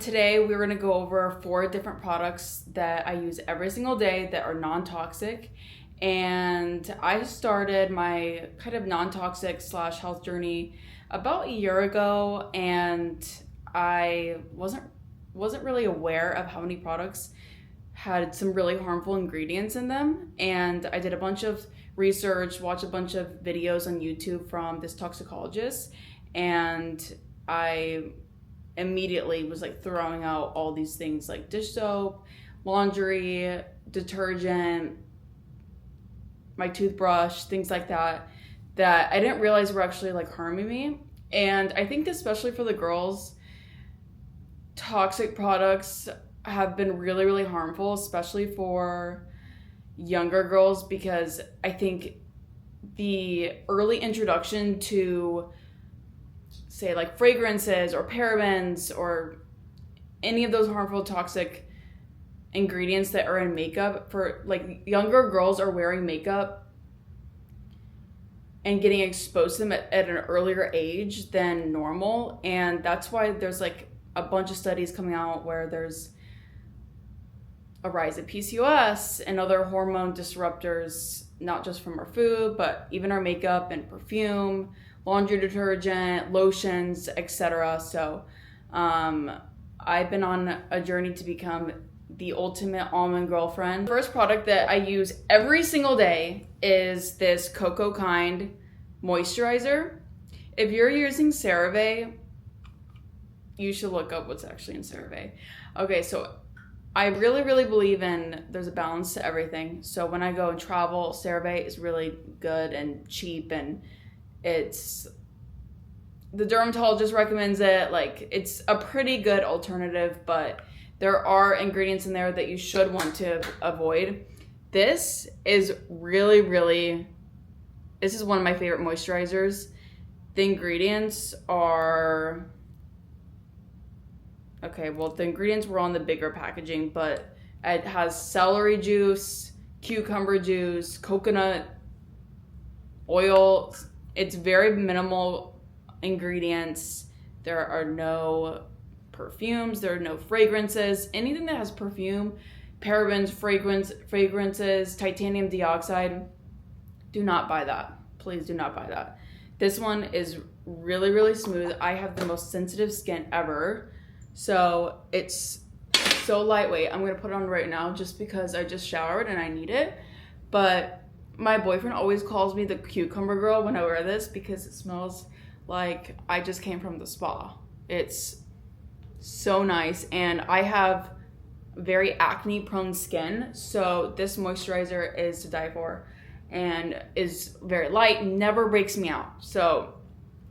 Today we're going to go over 4 different products that I use every single day that are non-toxic. And I started my kind of non-toxic / health journey about a year ago, and I wasn't really aware of how many products had some really harmful ingredients in them. And I did a bunch of research, watched a bunch of videos on YouTube from this toxicologist, and I immediately was like throwing out all these things like dish soap, laundry, detergent, my toothbrush, things like that I didn't realize were actually like harming me. And I think especially for the girls, toxic products have been really, really harmful, especially for younger girls, because I think the early introduction to, say, like fragrances or parabens or any of those harmful toxic ingredients that are in makeup, for like younger girls are wearing makeup and getting exposed to them at an earlier age than normal. And that's why there's like a bunch of studies coming out where there's a rise of PCOS and other hormone disruptors, not just from our food, but even our makeup and perfume, laundry detergent, lotions, etc. So I've been on a journey to become the ultimate almond girlfriend. The first product that I use every single day is this Coco Kind moisturizer. If you're using CeraVe, you should look up what's actually in CeraVe. Okay, so I really, really believe in there's a balance to everything. So when I go and travel, CeraVe is really good and cheap, and it's, the dermatologist recommends it. Like, it's a pretty good alternative, but there are ingredients in there that you should want to avoid. This is really, really, this is one of my favorite moisturizers. The ingredients are, okay, well, the ingredients were on the bigger packaging, but it has celery juice, cucumber juice, coconut oil. It's very minimal ingredients. There are no perfumes, there are no fragrances. Anything that has perfume, parabens, fragrances, titanium dioxide, do not buy that. Please do not buy that. This one is really, really smooth. I have the most sensitive skin ever. So it's so lightweight. I'm gonna put it on right now just because I just showered and I need it. But my boyfriend always calls me the cucumber girl when I wear this because it smells like I just came from the spa. It's so nice, and I have very acne prone skin, so this moisturizer is to die for and is very light, never breaks me out. So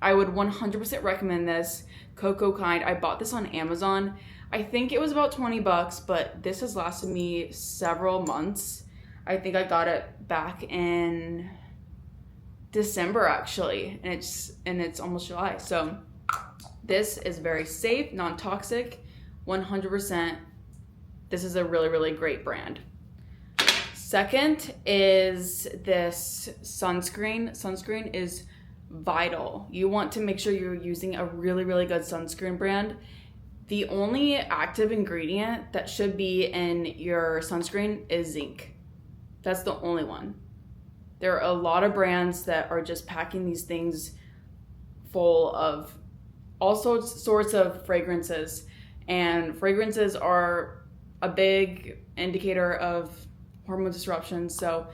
I would 100% recommend this Coco Kind. I bought this on Amazon. I think it was about 20 bucks, but this has lasted me several months. I think I got it back in December actually, and it's almost July. So this is very safe, non-toxic, 100%. This is a really, really great brand. Second is this sunscreen. Sunscreen is vital. You want to make sure you're using a really, really good sunscreen brand. The only active ingredient that should be in your sunscreen is zinc. That's the only one. There are a lot of brands that are just packing these things full of all sorts of fragrances, and fragrances are a big indicator of hormone disruption. So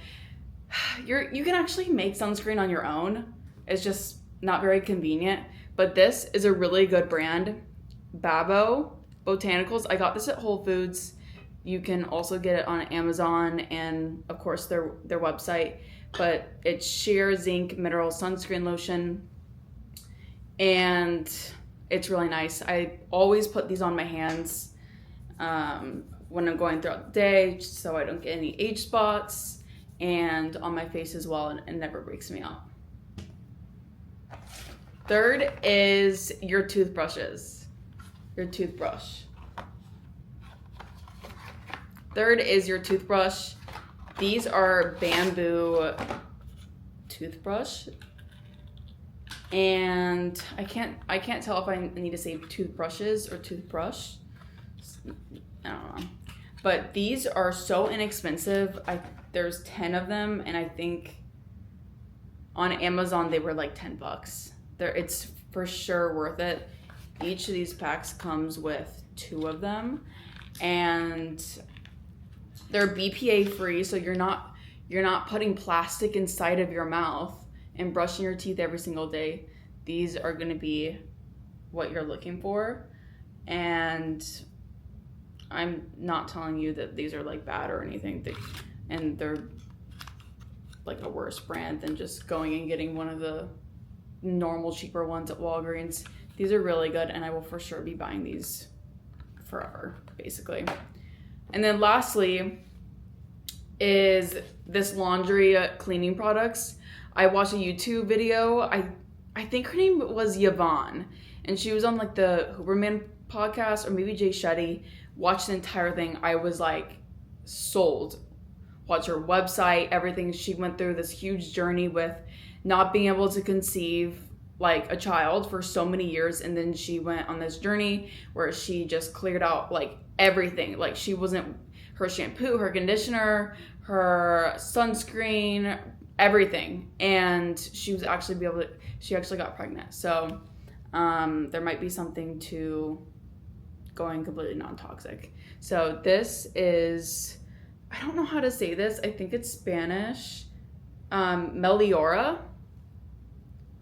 you can actually make sunscreen on your own. It's just not very convenient, but this is a really good brand. Babo Botanicals. I got this at Whole Foods. You can also get it on Amazon and of course their website, but it's sheer zinc mineral sunscreen lotion, and it's really nice. I always put these on my hands when I'm going throughout the day, just so I don't get any age spots, and on my face as well, and it never breaks me out. Third is your toothbrushes. Your toothbrush. Third is your toothbrush. These are bamboo toothbrush. And I can't tell if I need to say toothbrushes or toothbrush. I don't know. But these are so inexpensive. There's 10 of them, and I think on Amazon they were like $10. It's for sure worth it. Each of these packs comes with 2 of them, and they're BPA free, so you're not putting plastic inside of your mouth and brushing your teeth every single day. These are going to be what you're looking for, and I'm not telling you that these are like bad or anything, and they're like a worse brand than just going and getting one of the normal cheaper ones at Walgreens. These are really good, and I will for sure be buying these forever, basically. And then lastly is this laundry cleaning products. I watched a YouTube video. I think her name was Yvonne, and she was on like the Huberman podcast, or maybe Jay Shetty. Watched the entire thing. I was like sold. Watch her website, everything. She went through this huge journey with not being able to conceive like a child for so many years, and then she went on this journey where she just cleared out like everything. Like she wasn't, her shampoo, her conditioner, her sunscreen, everything, and she actually got pregnant. So there might be something to going completely non-toxic. So this is, I don't know how to say this, I think it's Spanish, Meliora.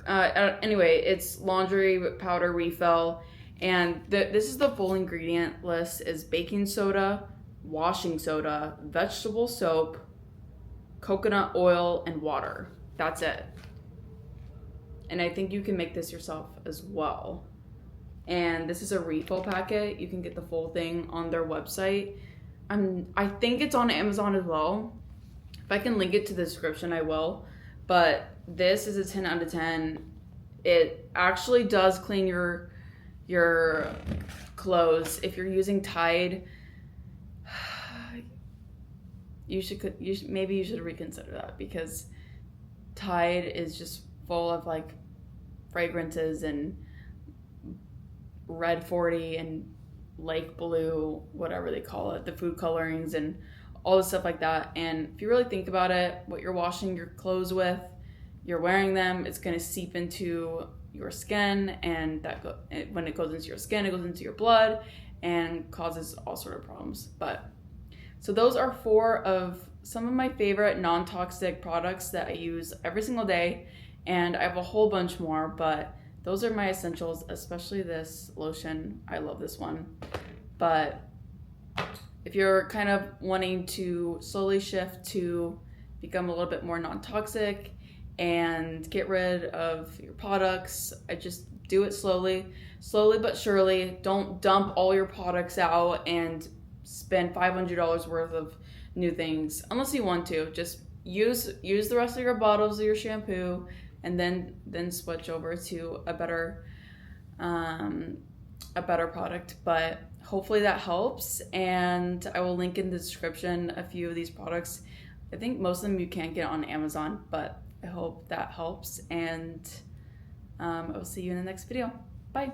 Anyway, it's laundry powder refill, and this is the full ingredient list: is baking soda, washing soda, vegetable soap, coconut oil, and water. That's it. And I think you can make this yourself as well. And this is a refill packet. You can get the full thing on their website. I think it's on Amazon as well. If I can link it to the description, I will. But this is a 10 out of 10. It actually does clean your clothes. If you're using Tide, maybe you should reconsider that, because Tide is just full of like fragrances and Red 40 and Lake Blue, whatever they call it, the food colorings and all the stuff like that. And if you really think about it, what you're washing your clothes with, you're wearing them, it's going to seep into your skin, and when it goes into your skin, it goes into your blood and causes all sort of problems. But so those are 4 of some of my favorite non-toxic products that I use every single day, and I have a whole bunch more, but those are my essentials, especially this lotion. I love this one. But if you're kind of wanting to slowly shift to become a little bit more non-toxic and get rid of your products, I just do it slowly but surely. Don't dump all your products out and spend $500 worth of new things unless you want to. Just use the rest of your bottles of your shampoo, and then switch over to a better product. But hopefully that helps, and I will link in the description a few of these products. I think most of them you can't get on Amazon, but I hope that helps, and I will see you in the next video. Bye.